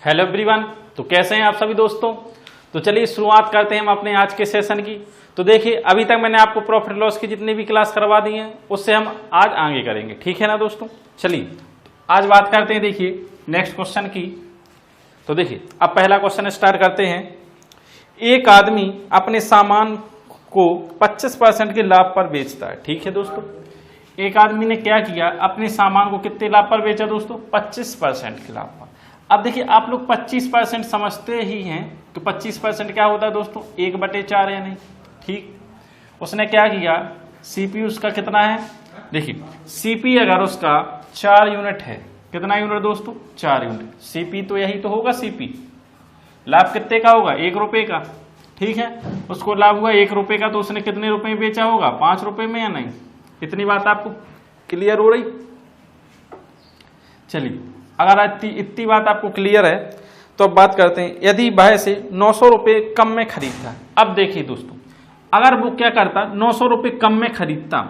Hello everyone, तो कैसे हैं आप सभी दोस्तों। तो चलिए शुरुआत करते हैं हम अपने आज के सेशन की। तो देखिए अभी तक मैंने आपको प्रॉफिट लॉस की जितनी भी क्लास करवा दी हैं उससे हम आज आगे करेंगे, ठीक है ना दोस्तों। चलिए आज बात करते हैं देखिए नेक्स्ट क्वेश्चन की। तो देखिए अब पहला क्वेश्चन स्टार्ट करते हैं। एक आदमी अपने सामान को 25% के लाभ पर बेचता है, ठीक है दोस्तों। एक आदमी ने क्या किया, अपने सामान को कितने लाभ पर बेचा दोस्तों, 25% के लाभ पर। अब देखिए आप लोग 25% समझते ही हैं तो 25% क्या होता है दोस्तों, 1/4 है नहीं, ठीक। उसने क्या किया, सीपी उसका कितना है, देखिए सीपी अगर उसका 4 यूनिट है, कितना यूनिट दोस्तों, 4 यूनिट। सीपी तो यही तो होगा, सीपी लाभ कितने का होगा, 1 रुपए का, ठीक है। उसको लाभ हुआ 1 रुपए का, तो उसने कितने रुपए में बेचा होगा, 5 रुपए में या नहीं। इतनी बात आपको क्लियर हो रही। चलिए अगर इतनी बात आपको क्लियर है तो अब बात करते हैं, यदि वह से 900 रुपए कम में खरीदता। अब देखिए दोस्तों, अगर वो क्या करता, 900 रुपए कम में खरीदता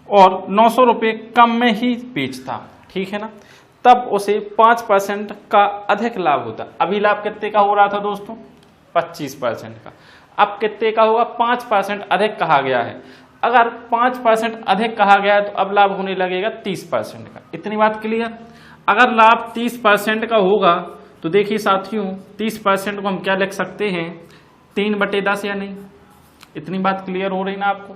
और 900 रुपए कम में ही बेचता, ठीक है ना, तब उसे 5% का अधिक लाभ होता। अभी लाभ कितने का हो रहा था दोस्तों, 25% का। अब कितने का होगा, 5% अधिक कहा गया है। अगर 5% अधिक कहा गया है तो अब लाभ होने लगेगा 30% का। इतनी बात क्लियर। अगर लाभ 30% का होगा तो देखिए साथियों 30% को हम क्या लिख सकते हैं, 3/10 या नहीं। इतनी बात क्लियर हो रही ना आपको।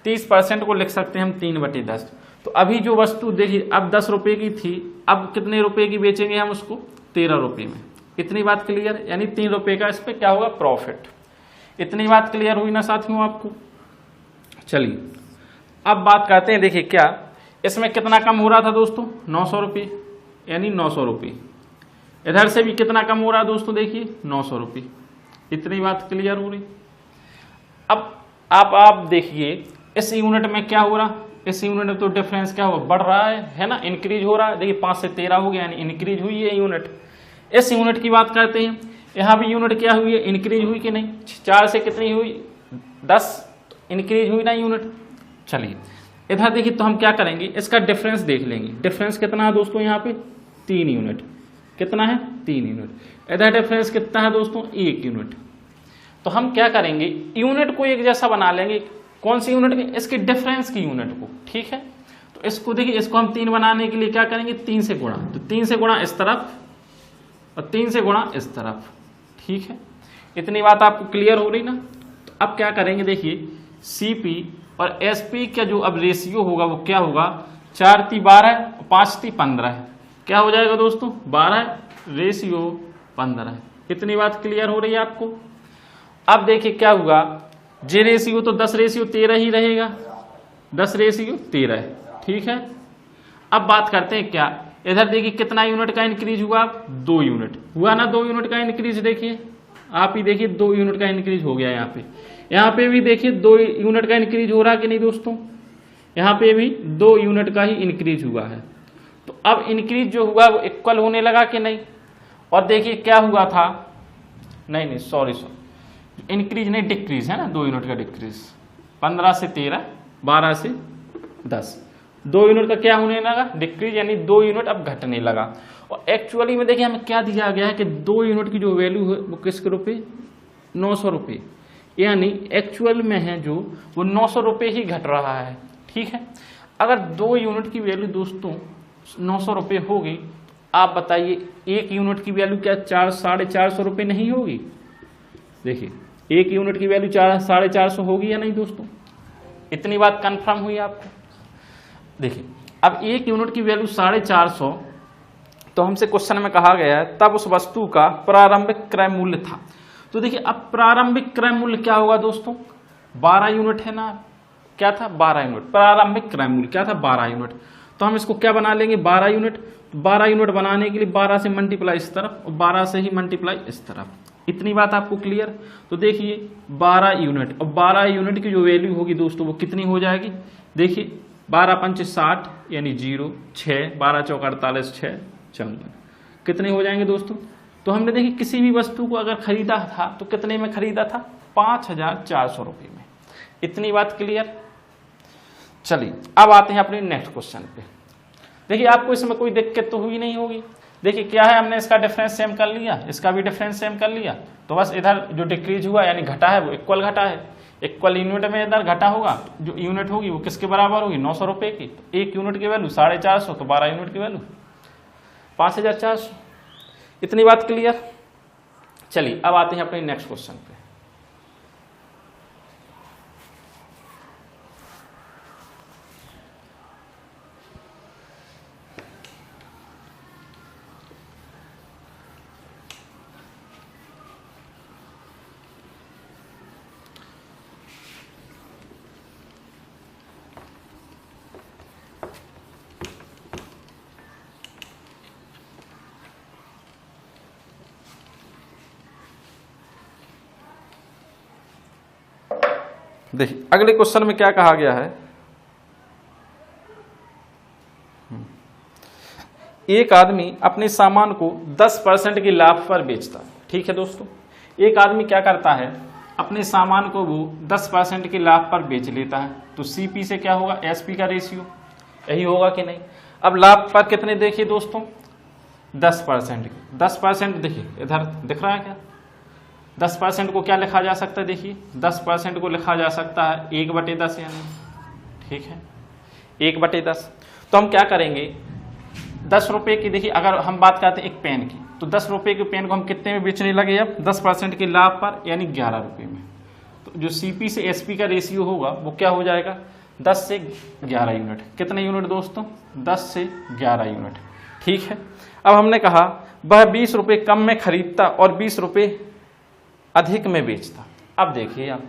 30% को लिख सकते हैं हम 3/10। तो अभी जो वस्तु देखिए अब 10 रुपए की थी, अब कितने रुपए की बेचेंगे हम उसको, 13 रुपए में। इतनी बात क्लियर, यानी 3 रुपए का इस पे क्या होगा, प्रॉफिट। इतनी बात क्लियर हुई ना साथियों आपको। चलिए अब बात करते हैं, देखिए क्या इसमें कितना कम हो रहा था दोस्तों, 900 रुपये, यानी 900 रुपये। इधर से भी कितना कम हो रहा है दोस्तों, देखिए 900 रुपये। इतनी बात क्लियर हो रही। अब आप देखिए इस यूनिट में क्या हो रहा, इस यूनिट में तो डिफरेंस क्या हुआ, बढ़ रहा है ना, इंक्रीज हो रहा है। देखिए 5 से 13 हो गया, यानी इंक्रीज हुई है यूनिट। इस यूनिट की बात करते हैं, यहाँ भी यूनिट क्या हुई है, इंक्रीज हुई कि नहीं। 4 से कितनी हुई, 10, इंक्रीज हुई ना यूनिट। चलिए इधर देखिए तो हम क्या करेंगे, इसका डिफरेंस देख लेंगे। डिफरेंस कितना है दोस्तों, यहाँ पे 3 यूनिट। कितना है, 3 यूनिट। इधर डिफरेंस कितना है दोस्तों, 1 यूनिट। तो हम क्या करेंगे, यूनिट को एक जैसा बना लेंगे। कौन सी यूनिट की, इसके डिफरेंस की यूनिट को, ठीक है। तो इसको देखिए, इसको हम 3 बनाने के लिए क्या करेंगे, 3 से गुणा। तो 3 से गुणा इस तरफ और 3 से गुणा इस तरफ, ठीक है। इतनी बात आपको क्लियर हो रही ना। तो अब क्या करेंगे, देखिए सीपी और एसपी का जो अब रेशियो होगा वो क्या होगा, 4 × 12 और 5 × 15। क्या हो जाएगा दोस्तों, 12 रेशियो 15। इतनी बात क्लियर हो रही है आपको। अब देखिए क्या होगा, जे रेशियो तो 10 रेशियो 13 ही रहेगा, 10 रेशियो 13 है, ठीक है। अब बात करते हैं क्या, इधर देखिए कितना यूनिट का इंक्रीज हुआ, 2 यूनिट हुआ ना, 2 यूनिट का इंक्रीज। देखिए आप ही देखिए 2 यूनिट का इंक्रीज हो गया। यहाँ पे भी देखिए 2 यूनिट का इंक्रीज हो रहा कि नहीं दोस्तों, यहाँ पे भी 2 यूनिट का ही इंक्रीज हुआ है। तो अब इंक्रीज जो हुआ वो इक्वल होने लगा कि नहीं। और देखिए क्या हुआ था, नहीं सॉरी इंक्रीज नहीं, डिक्रीज है ना, 2 यूनिट का डिक्रीज। 15 से 13, 12 से 10, 2 यूनिट का क्या होने लगा, डिक्रीज, यानी 2 यूनिट अब घटने लगा। और एक्चुअली में देखिए हमें क्या दिया गया है कि 2 यूनिट की जो वैल्यू है वो किसके रुपये, 900 रुपये, यानी एक्चुअल में है जो वो 900 रुपये ही घट रहा है, ठीक है। अगर 2 यूनिट की वैल्यू दोस्तों 900 रुपये होगी, आप बताइए 1 यूनिट की वैल्यू क्या 450 रुपये नहीं होगी। देखिए 1 यूनिट की वैल्यू 450 होगी या नहीं दोस्तों। इतनी बात कंफर्म हुई आपको। देखिए अब 1 यूनिट की वैल्यू 450, तो हमसे क्वेश्चन में कहा गया है तब उस वस्तु का प्रारंभिक क्रय मूल्य था। तो देखिए अब प्रारंभिक क्रय मूल्य क्या होगा दोस्तों, 12 यूनिट है ना, क्या था 12 यूनिट। प्रारंभिक क्रय मूल्य क्या था, 12 यूनिट। तो हम इसको क्या बना लेंगे, 12 यूनिट। 12 यूनिट बनाने के लिए 12 से मल्टीप्लाई इस तरफ और 12 से ही मल्टीप्लाई इस तरफ। इतनी बात आपको क्लियर। तो देखिए 12 यूनिट और 12 यूनिट की जो वैल्यू होगी दोस्तों वो कितनी हो जाएगी, देखिए 12 × 5 = 60, यानी 0, 6, 12 × 4 = 48, 6, 54। कितने हो जाएंगे दोस्तों। तो हमने देखिए किसी भी वस्तु को अगर खरीदा था तो कितने में खरीदा था, 5400 रुपये में। इतनी बात क्लियर। चलिए अब आते हैं अपने नेक्स्ट क्वेश्चन पे। देखिए आपको इसमें कोई दिक्कत तो हुई नहीं होगी। देखिए क्या है, हमने इसका डिफरेंस सेम कर लिया, इसका भी डिफरेंस सेम कर लिया, तो बस इधर जो डिक्रीज हुआ यानी घटा है वो इक्वल घटा है, इक्वल यूनिट में इधर घटा होगा, जो यूनिट होगी वो किसके बराबर होगी, 900 रुपये की। तो एक यूनिट की वैल्यू 450, तो 12 यूनिट की वैल्यू 5400। इतनी बात क्लियर। चलिए अब आते हैं अपने नेक्स्ट क्वेश्चन पे। देखिए अगले क्वेश्चन में क्या कहा गया है, एक आदमी अपने सामान को 10% की लाभ पर बेचता है। ठीक है दोस्तों, एक आदमी क्या करता है, अपने सामान को वो 10% की लाभ पर बेच लेता है। तो सीपी से क्या होगा, एसपी का रेशियो, यही होगा कि नहीं। अब लाभ पर कितने देखिए दोस्तों, 10%। 10% देखिए इधर दिख रहा है क्या, 10% को क्या लिखा जा सकता है, देखिए 10% को लिखा जा सकता है 1/10 यानी, ठीक है 1/10। तो हम क्या करेंगे, 10 रुपये की, देखिए अगर हम बात करते हैं एक पेन की, तो 10 रुपये के पेन को हम कितने में बेचने लगे, अब 10% के लाभ पर यानी 11 रुपये में। तो जो सीपी से एसपी का रेशियो होगा वो क्या हो जाएगा, 10 से 11 यूनिट। कितने यूनिट दोस्तों, 10 से 11 यूनिट। ठीक है, अब हमने कहा वह 20 रुपये कम में खरीदता और 20 रुपये अधिक में बेचता। अब देखिए आप,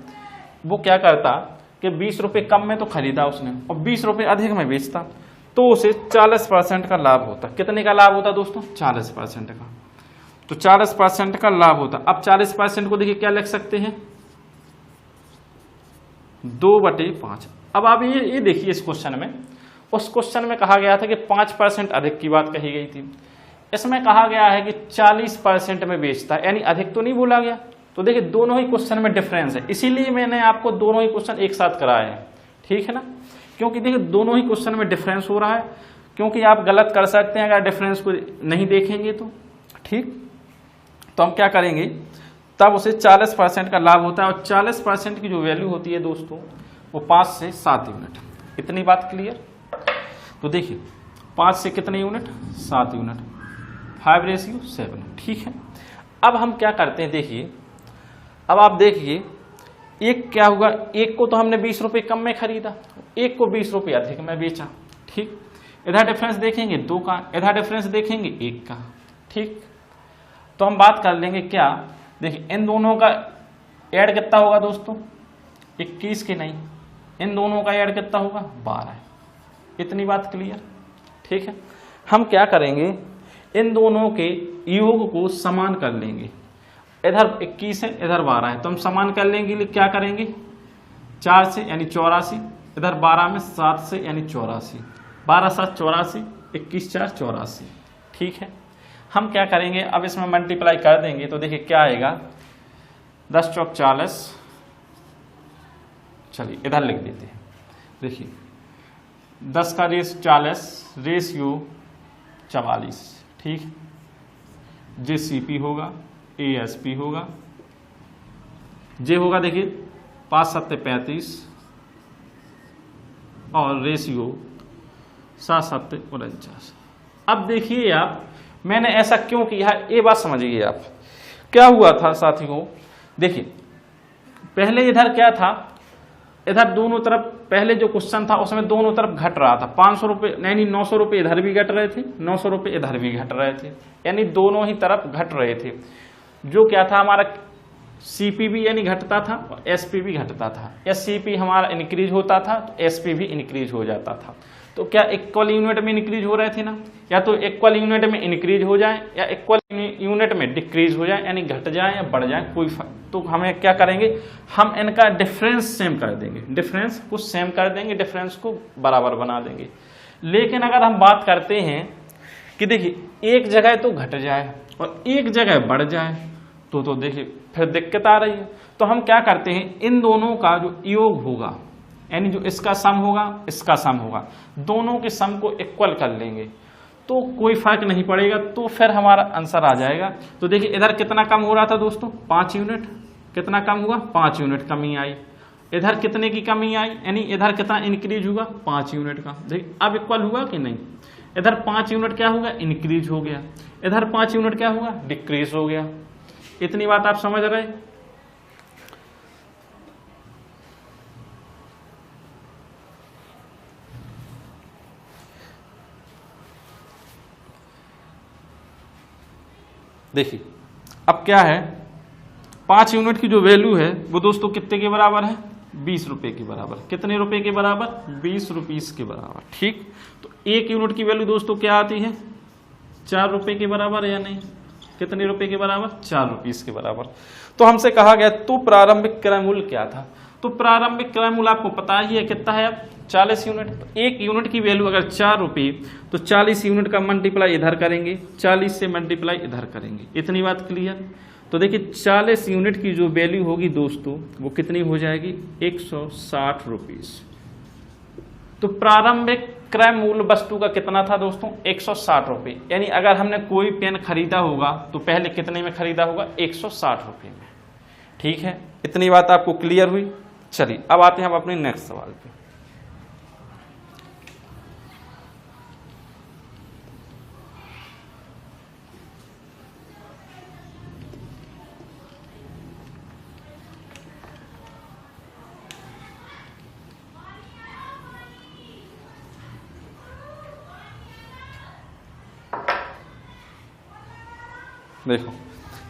वो क्या करता कि 20 रुपये कम में तो खरीदा उसने और 20 रुपये अधिक में बेचता, तो उसे 40% का लाभ होता। कितने का लाभ होता दोस्तों, 40% का। तो 40% का लाभ होता। अब 40% को देखिए क्या लिख सकते हैं, 2/5। अब आप ये देखिए, इस क्वेश्चन में, उस क्वेश्चन में कहा गया था कि 5% अधिक की बात कही गई थी, इसमें कहा गया है कि 40% में बेचता है, यानी अधिक तो नहीं बोला गया। तो देखिए दोनों ही क्वेश्चन में डिफरेंस है, इसीलिए मैंने आपको दोनों ही क्वेश्चन एक साथ कराए हैं, ठीक है ना, क्योंकि देखिए दोनों ही क्वेश्चन में डिफरेंस हो रहा है। क्योंकि आप गलत कर सकते हैं अगर डिफरेंस को नहीं देखेंगे तो, ठीक। तो हम क्या करेंगे, तब उसे 40% का लाभ होता है और 40% की जो वैल्यू होती है दोस्तों वो 5 से 7 यूनिट। इतनी बात क्लियर। तो देखिए 5 से कितने यूनिट, 7 यूनिट, 5:7। ठीक है, अब हम क्या करते हैं, देखिए अब आप देखिए एक क्या होगा, एक को तो हमने 20 रुपये कम में खरीदा, एक को 20 रुपये अधिक में बेचा। ठीक, इधर डिफरेंस देखेंगे 2 का, इधर डिफरेंस देखेंगे 1 का। ठीक, तो हम बात कर लेंगे क्या, देखिए इन दोनों का ऐड कितना होगा दोस्तों, 21 के नहीं, इन दोनों का ऐड कितना होगा, 12। इतनी बात क्लियर। ठीक है, हम क्या करेंगे, इन दोनों के योग को समान कर लेंगे। इधर 21 है, इधर 12 है, तो हम समान कर लेंगे, क्या करेंगे, 4 से यानी 84, इधर 12 में 7 से यानी 84, 12 7 84, 21 4 84। ठीक है, हम क्या करेंगे, अब इसमें मल्टीप्लाई कर देंगे तो देखिए क्या आएगा, 10 चौक 40। चलिए इधर लिख देते हैं, देखिए 10 का रेस 40, रेशियो 44। ठीक, जे सीपी होगा, एएसपी होगा, जे होगा देखिए 5 7 35 और रेशियो 7 7 49। अब देखिए आप, मैंने ऐसा क्यों किया है, ये बात समझिए आप। क्या हुआ था साथियों, देखिए पहले इधर क्या था, इधर दोनों तरफ पहले जो क्वेश्चन था उसमें दोनों तरफ घट रहा था, 500 रुपये यानी 900 रुपये इधर भी घट रहे थे, 900 रुपये इधर भी घट रहे थे, यानी दोनों ही तरफ घट रहे थे। जो क्या था हमारा सीपी भी यानी घटता था और एसपी भी घटता था, या सीपी हमारा इंक्रीज होता था तो एसपी भी इंक्रीज हो जाता था। तो क्या इक्वल यूनिट में इंक्रीज हो रहे थे ना, या तो इक्वल यूनिट में इंक्रीज हो जाए या इक्वल यूनिट में डिक्रीज हो जाए, यानी घट जाए या बढ़ जाए, कोई तो हमें क्या करेंगे, हम इनका डिफरेंस सेम कर देंगे, डिफरेंस को सेम कर देंगे, डिफरेंस को बराबर बना देंगे। लेकिन अगर हम बात करते हैं कि देखिए एक जगह तो घट जाए और एक जगह बढ़ जाए, तो देखिए फिर दिक्कत आ रही है। तो हम क्या करते हैं, इन दोनों का जो योग होगा, यानी जो इसका सम होगा इसका सम होगा, दोनों के सम को इक्वल कर लेंगे। तो कोई फर्क नहीं पड़ेगा, तो फिर हमारा आंसर आ जाएगा। तो देखिए इधर कितना कम हो रहा था दोस्तों, 5 यूनिट, कितना कम हुआ, 5 यूनिट कमी आई। इधर कितने की कमी आई, यानी इधर कितना इंक्रीज हुआ, 5 यूनिट का। देखिए अब इक्वल हुआ कि नहीं, इधर 5 यूनिट क्या होगा, इंक्रीज हो गया, इधर 5 यूनिट क्या होगा, डिक्रीज हो गया। इतनी बात आप समझ रहे। देखिए अब क्या है, 5 यूनिट की जो वैल्यू है वो दोस्तों कितने के बराबर है, 20 रुपए के बराबर। कितने रुपए के बराबर, 20 रुपीस के बराबर। ठीक, तो 1 यूनिट की वैल्यू दोस्तों क्या आती है, 4 रुपए के बराबर है या नहीं, कितने रुपए के बराबर, 4 रुपीस के बराबर। तो हमसे कहा गया तो प्रारंभिक क्रय मूल्य क्या था, तो प्रारंभिक क्रय मूल्य आपको पता ही है कितना है, अब 40 यूनिट। तो 1 यूनिट की वैल्यू अगर 4 रुपये, तो 40 यूनिट का मल्टीप्लाई इधर करेंगे, 40 से मल्टीप्लाई इधर करेंगे। इतनी बात क्लियर। तो देखिए 40 यूनिट की जो वैल्यू होगी दोस्तों वो कितनी हो जाएगी, 160 रुपीस। तो प्रारंभिक क्रय मूल्य वस्तु का कितना था दोस्तों, 160 रुपये। यानी अगर हमने कोई पेन खरीदा होगा तो पहले कितने में खरीदा होगा, 160 रुपये में। ठीक है, इतनी बात आपको क्लियर हुई। चलिए अब आते हैं हम अपने नेक्स्ट सवाल पे।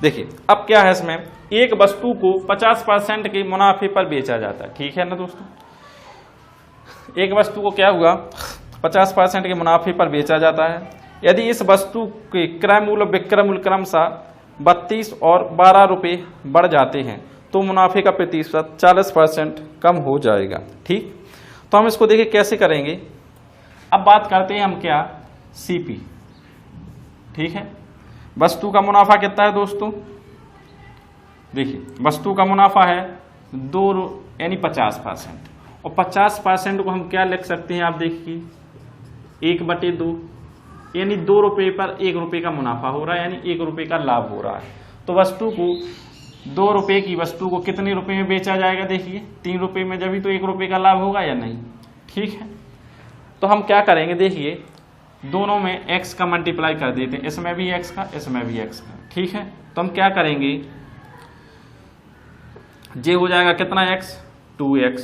देखिए अब क्या है, इसमें एक वस्तु को 50% के मुनाफे पर बेचा जाता है। ठीक है ना दोस्तों, एक वस्तु को क्या हुआ, 50% के मुनाफे पर बेचा जाता है। यदि इस वस्तु के क्रय मूल्य विक्रय मूल्य क्रमशः 32 और 12 रुपये बढ़ जाते हैं तो मुनाफे का प्रतिशत 40% कम हो जाएगा। ठीक, तो हम इसको देखिए कैसे करेंगे। अब बात करते हैं हम क्या, सीपी। ठीक है, वस्तु का मुनाफा कितना है दोस्तों, देखिए वस्तु का मुनाफा है 2 यानी 50%, और 50% को हम क्या लिख सकते हैं, आप देखिए 1/2, यानी 2 रुपये पर 1 रुपये का मुनाफा हो रहा है, यानी 1 रुपये का लाभ हो रहा है। तो वस्तु को 2 रुपये की वस्तु को कितने रुपये में बेचा जाएगा, देखिए 3 रुपये में, जब ही तो 1 रुपये का लाभ होगा या नहीं। ठीक है, तो हम क्या करेंगे, देखिए दोनों में x का मल्टीप्लाई कर देते हैं, इसमें भी x का, इसमें भी x का। ठीक है, तो हम क्या करेंगे, ये हो जाएगा कितना x, 2x,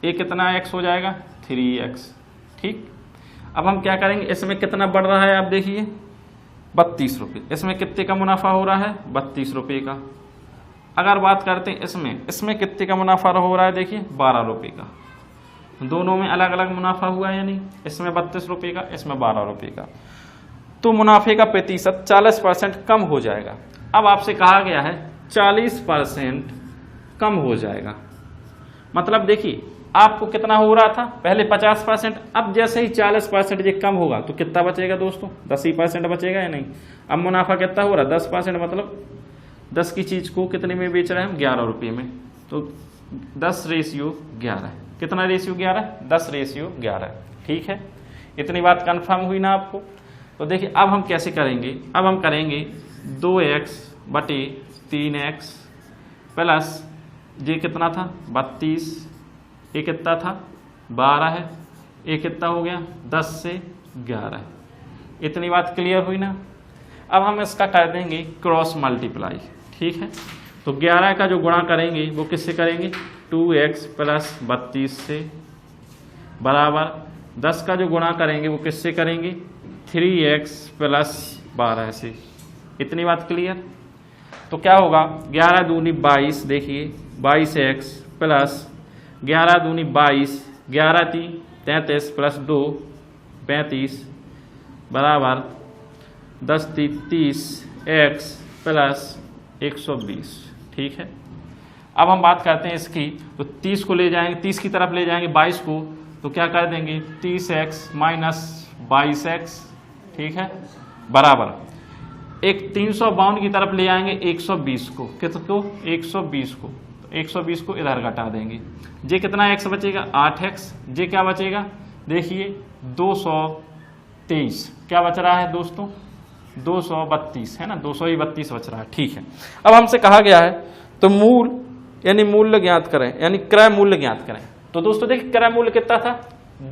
ये कितना x हो जाएगा, 3x। ठीक, अब हम क्या करेंगे, इसमें कितना बढ़ रहा है आप देखिए 32 रुपये, इसमें कितने का मुनाफा हो रहा है, 32 रुपये का। अगर बात करते हैं इसमें कितने का मुनाफा हो रहा है, देखिए 12 रुपये का। दोनों में अलग अलग मुनाफा हुआ है, यानी इसमें 32 रुपये का, इसमें 12 रुपये का। तो मुनाफे का प्रतिशत 40% कम हो जाएगा। अब आपसे कहा गया है 40% कम हो जाएगा, मतलब देखिए आपको कितना हो रहा था, पहले 50%, अब जैसे ही 40% ये कम होगा तो कितना बचेगा दोस्तों, 10% बचेगा या नहीं। अब मुनाफा कितना हो रहा है, 10%, मतलब 10 की चीज को कितने में बेच रहे हैं हम, 11 रुपये में। तो 10:11, कितना रेशियो 11, 10:11। ठीक है, इतनी बात कंफर्म हुई ना आपको। तो देखिए अब हम कैसे करेंगे, अब हम करेंगे 2x/3x प्लस ये कितना था 32, ये कितना था 12 है, ये कितना हो गया 10 से 11। इतनी बात क्लियर हुई ना। अब हम इसका कर देंगे क्रॉस मल्टीप्लाई। ठीक है, तो 11 का जो गुणा करेंगे वो किससे करेंगे, 2x प्लस 32 से, बराबर 10 का जो गुणा करेंगे वो किससे करेंगे, 3x प्लस 12 से। इतनी बात क्लियर। तो क्या होगा, 11 दूनी 22, देखिए 22x प्लस 11 दूनी 22, 11 3 33 प्लस 2 35 बराबर 10 3 30 x प्लस 120। ठीक है, अब हम बात करते हैं इसकी, तो 30 को ले जाएंगे, 30 की तरफ ले जाएंगे 22 को, तो क्या कर देंगे 30x माइनस 22x। ठीक है, बराबर एक 352 की तरफ ले आएंगे 120 को, किसको 120 को, तो 120 को इधर घटा देंगे। ये कितना x बचेगा 8x, ये क्या बचेगा देखिए 223। क्या बच रहा है दोस्तों, 232 है ना, 232 बच रहा है। ठीक है, अब हमसे कहा गया है तो मूल यानी मूल्य ज्ञात करें, यानी क्रय मूल्य ज्ञात करें। तो दोस्तों देखिए क्रय मूल्य कितना था,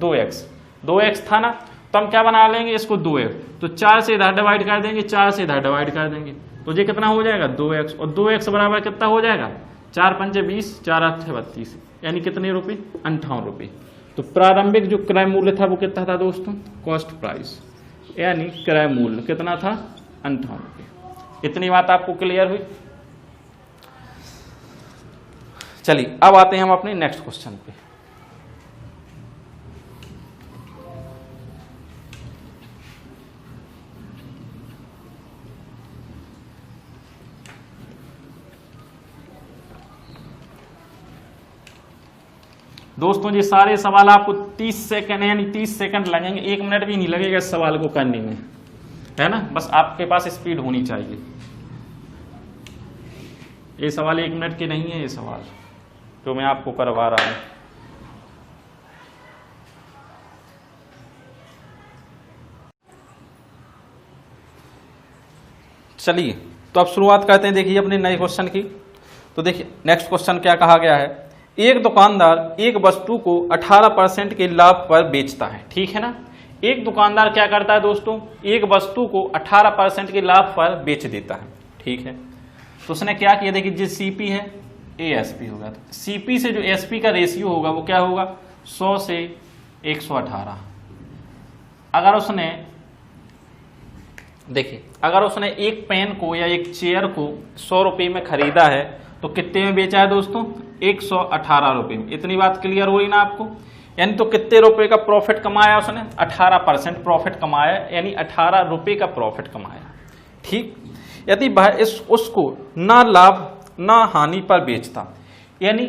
2x था ना, तो हम क्या बना लेंगे इसको 2x, तो 4 से इधर डिवाइड कर देंगे, 4 से इधर डिवाइड कर देंगे, तो ये कितना हो जाएगा 2x, और 2x बराबर कितना हो जाएगा 4 पंचे 20, 4 8 32, यानी कितने रुपए, 58 रुपये। तो प्रारंभिक जो क्रय मूल्य था वो कितना था दोस्तों, कॉस्ट प्राइस, यानी क्रय मूल्य कितना था 58 रुपये। इतनी बात आपको क्लियर हुई। चलिए अब आते हैं हम अपने नेक्स्ट क्वेश्चन पे। दोस्तों ये सारे सवाल आपको 30 सेकंड यानी 30 सेकंड लगेंगे, 1 मिनट भी नहीं लगेगा इस सवाल को करने में, है ना, बस आपके पास स्पीड होनी चाहिए। ये सवाल 1 मिनट के नहीं है, ये सवाल जो मैं आपको करवा रहा हूं। चलिए तो अब शुरुआत करते हैं देखिए अपने नए क्वेश्चन की। तो देखिए नेक्स्ट क्वेश्चन क्या कहा गया है, एक दुकानदार एक वस्तु को 18% के लाभ पर बेचता है। ठीक है ना, एक दुकानदार क्या करता है दोस्तों, एक वस्तु को 18% के लाभ पर बेच देता है। ठीक है, तो उसने क्या किया, देखिए जो सीपी है एएसपी होगा, तो सीपी से जो एसपी का रेशियो होगा वो क्या होगा 100 से 118। अगर उसने देखिए अगर उसने एक पेन को या एक चेयर को 100 रुपये में खरीदा है तो कितने में बेचा है दोस्तों, 118 रुपये में। इतनी बात क्लियर हो रही ना आपको, यानी तो कितने रुपए का प्रॉफिट कमाया उसने, 18% प्रॉफिट कमाया, यानी 18 रुपये का प्रॉफिट कमाया। ठीक, यदि वह उसको ना लाभ ना हानि पर बेचता, यानी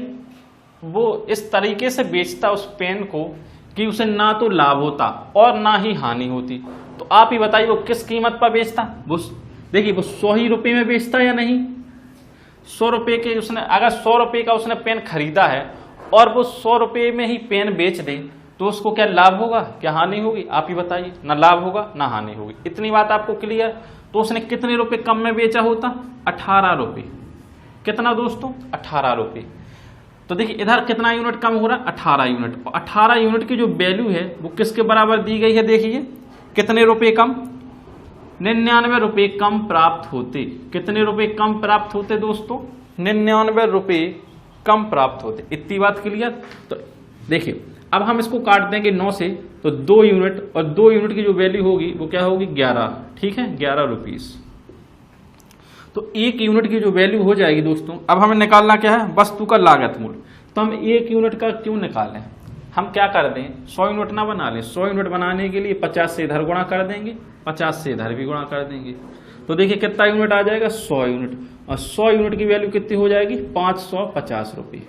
वो इस तरीके से बेचता उस पेन को कि उसे ना तो लाभ होता और ना ही हानि होती, तो आप ही बताइए वो किस कीमत पर बेचता। वो देखिए वो 100 ही रुपये में बेचता या नहीं, 100 रुपये के उसने, अगर 100 रुपये का उसने पेन खरीदा है और वो 100 रुपये में ही पेन बेच दे तो उसको क्या लाभ होगा, क्या हानि होगी, आप ही बताइए। ना लाभ होगा ना हानि होगी। इतनी बात आपको क्लियर। तो उसने कितने रुपए कम में बेचा होता, 18 रुपये। कितना दोस्तों, 18 रुपये। तो देखिए इधर कितना यूनिट कम हो रहा, 18 यूनिट। 18 यूनिट की जो वैल्यू है वो किसके बराबर दी गई है, देखिए कितने रुपए कम, 99 रुपये कम प्राप्त होते। कितने रुपए कम प्राप्त होते दोस्तों, 99 रुपये कम प्राप्त होते। इतनी बात क्लियर। तो देखिए अब हम इसको काट देंगे 9 से, तो 2 यूनिट, और 2 यूनिट की जो वैल्यू होगी वो क्या होगी 11। ठीक है, 11 रुपीस। तो 1 यूनिट की जो वैल्यू हो जाएगी दोस्तों, अब हमें निकालना क्या है, वस्तु का लागत मूल्य। तो हम 1 यूनिट का क्यों निकालें, हम क्या कर दें 100 यूनिट ना बना लें। 100 यूनिट बनाने के लिए 50 से इधर गुणा कर देंगे, 50 से इधर भी गुणा कर देंगे, तो देखिए कितना यूनिट आ जाएगा 100 यूनिट। और 100 यूनिट की वैल्यू कितनी हो जाएगी 550 रुपये।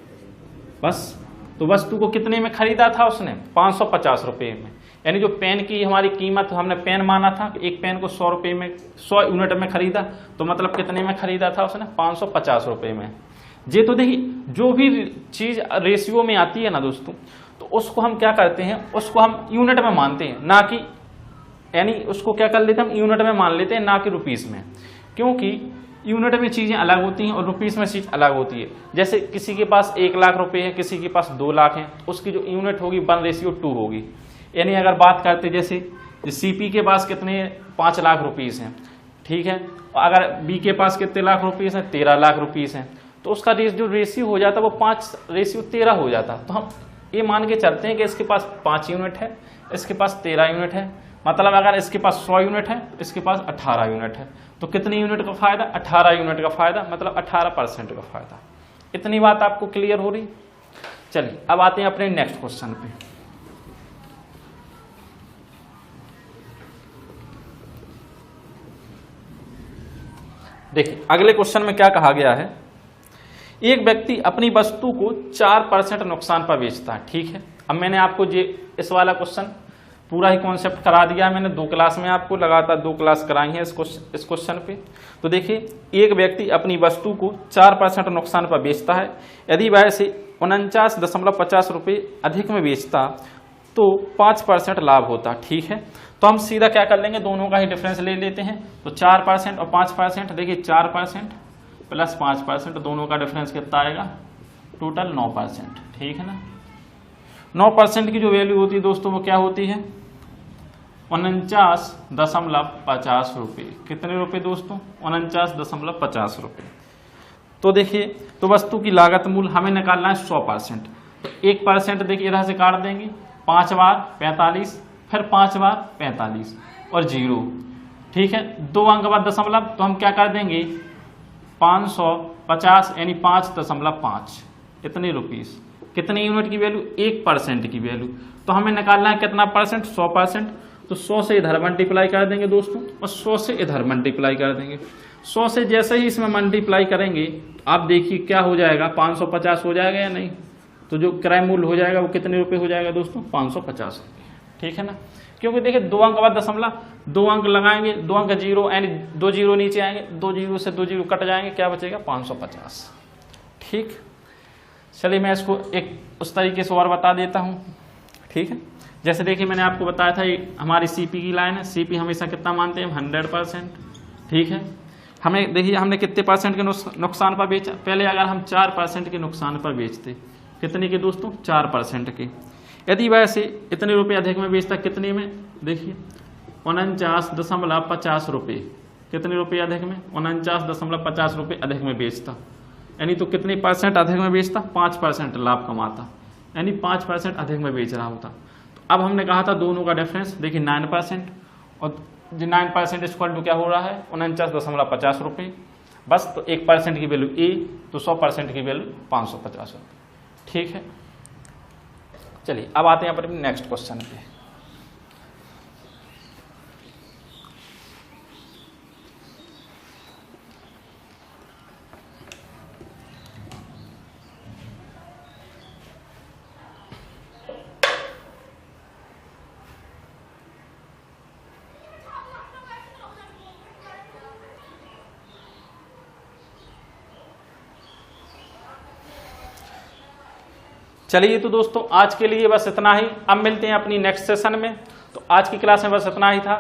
बस, तो वस्तु को कितने में खरीदा था उसने, 550 रुपये में। यानी जो पेन की हमारी कीमत, हमने पेन माना था एक पेन को 100 रुपये में, 100 यूनिट में खरीदा, तो मतलब कितने में खरीदा था उसने, 550 रुपये में। ये तो देखिए जो भी चीज रेशियो में आती है ना दोस्तों, तो उसको हम क्या करते हैं, उसको हम यूनिट में मानते हैं, ना कि, यानी उसको क्या कर लेते हैं हम यूनिट में मान लेते हैं, ना कि रुपीस में। क्योंकि यूनिट में चीजें अलग होती हैं और रुपीस में चीज अलग होती है। जैसे किसी के पास 1 लाख रुपए है, किसी के पास 2 लाख है, तो उसकी जो यूनिट होगी 1:2 होगी। यानी अगर बात करते जैसे सीपी के पास कितने 5 लाख रुपीस हैं, ठीक है, अगर बी के पास कितने लाख रुपीस हैं, 13 लाख रुपीस हैं, तो उसका जो रेशियो हो जाता है वो 5:13 हो जाता। तो हम ये मान के चलते हैं कि इसके पास 5 यूनिट है, इसके पास 13 यूनिट है, मतलब अगर इसके पास 100 यूनिट है, इसके पास 18 यूनिट है, तो कितने यूनिट का फायदा, 18 यूनिट का फायदा, मतलब 18% का फायदा। इतनी बात आपको क्लियर हो रही। चलिए अब आते हैं अपने नेक्स्ट क्वेश्चन पे। देखिए अगले क्वेश्चन में क्या कहा गया है, एक व्यक्ति अपनी वस्तु को 4% नुकसान पर बेचता है। ठीक है, अब मैंने आपको इस वाला क्वेश्चन पूरा ही कॉन्सेप्ट करा दिया है, मैंने 2 क्लास में आपको लगातार 2 क्लास कराई है इस क्वेश्चन पे। तो देखिए एक व्यक्ति अपनी वस्तु को 4% नुकसान पर बेचता है। यदि वह इसे 49.50 रुपये अधिक में बेचता तो 5% लाभ होता। ठीक है, तो हम सीधा क्या कर लेंगे, दोनों का ही डिफरेंस ले लेते हैं। तो 4% और 5%, देखिए 4% प्लस 5%, दोनों का डिफरेंस कितना आएगा, टोटल 9%। ठीक है ना, 9% की जो वैल्यू होती है दोस्तों वो क्या होती है, 49.50 रुपये। कितने रुपए दोस्तों, 49.50 रुपये। तो देखिए, तो वस्तु की लागत मूल्य हमें निकालना है 100%। तो 1% देखिए इधर से काट देंगे, 5 बार 45, फिर 5 बार 45 और 0। ठीक है, 2 अंक बाद दशमलव, तो हम क्या कर देंगे 550 यानी 5.5, इतने रुपीस। कितने यूनिट की वैल्यू, 1% की वैल्यू। तो हमें निकालना है कितना परसेंट, 100%। तो 100 से इधर मल्टीप्लाई कर देंगे दोस्तों, और 100 से इधर मल्टीप्लाई कर देंगे। 100 से जैसे ही इसमें मल्टीप्लाई करेंगे, आप देखिए क्या हो जाएगा, 550 हो जाएगा या नहीं। तो जो क्रय मूल्य हो जाएगा वो कितने रुपए हो जाएगा दोस्तों, 550 रुपये। ठीक है ना, क्योंकि देखिए 2 अंक बाद दशमलव, 2 अंक लगाएंगे, 2 अंक 0 यानी 2 0 नीचे आएंगे, 2 0 से 2 0 कट जाएंगे, क्या बचेगा 550। ठीक, चलिए मैं इसको एक उस तरीके से और बता देता हूँ। ठीक है, जैसे देखिए मैंने आपको बताया था ये हमारी सीपी की लाइन है। सीपी हमेशा कितना मानते हैं, 100%। ठीक है, हमें देखिए हमने कितने परसेंट के नुकसान पर बेचा, पहले अगर हम 4% के नुकसान पर बेचते, कितने के दोस्तों, 4% के। यदि वैसे इतने रुपए अधिक में बेचता, कितने में, देखिए 49.50 रुपये। कितने रुपये अधिक में, 49.50 रुपये अधिक में बेचता, यानी तो कितने परसेंट अधिक में बेचता, 5% लाभ कमाता, यानी 5% अधिक में बेच रहा होता। तो अब हमने कहा था दोनों का डिफरेंस, देखिए 9%, और 9% इक्वल टू क्या हो रहा है, 49.50 रुपये। बस, तो 1% की वैल्यू ए, तो 100% की वैल्यू 550 रुपये। ठीक है, चलिए अब आते हैं अपने नेक्स्ट क्वेश्चन पे। चलिए तो दोस्तों आज के लिए बस इतना ही, अब मिलते हैं अपनी नेक्स्ट सेशन में। तो आज की क्लास में बस इतना ही था।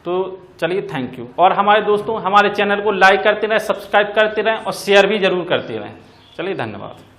तो चलिए, थैंक यू। और हमारे दोस्तों हमारे चैनल को लाइक करते रहें, सब्सक्राइब करते रहें और शेयर भी जरूर करते रहें। चलिए, धन्यवाद।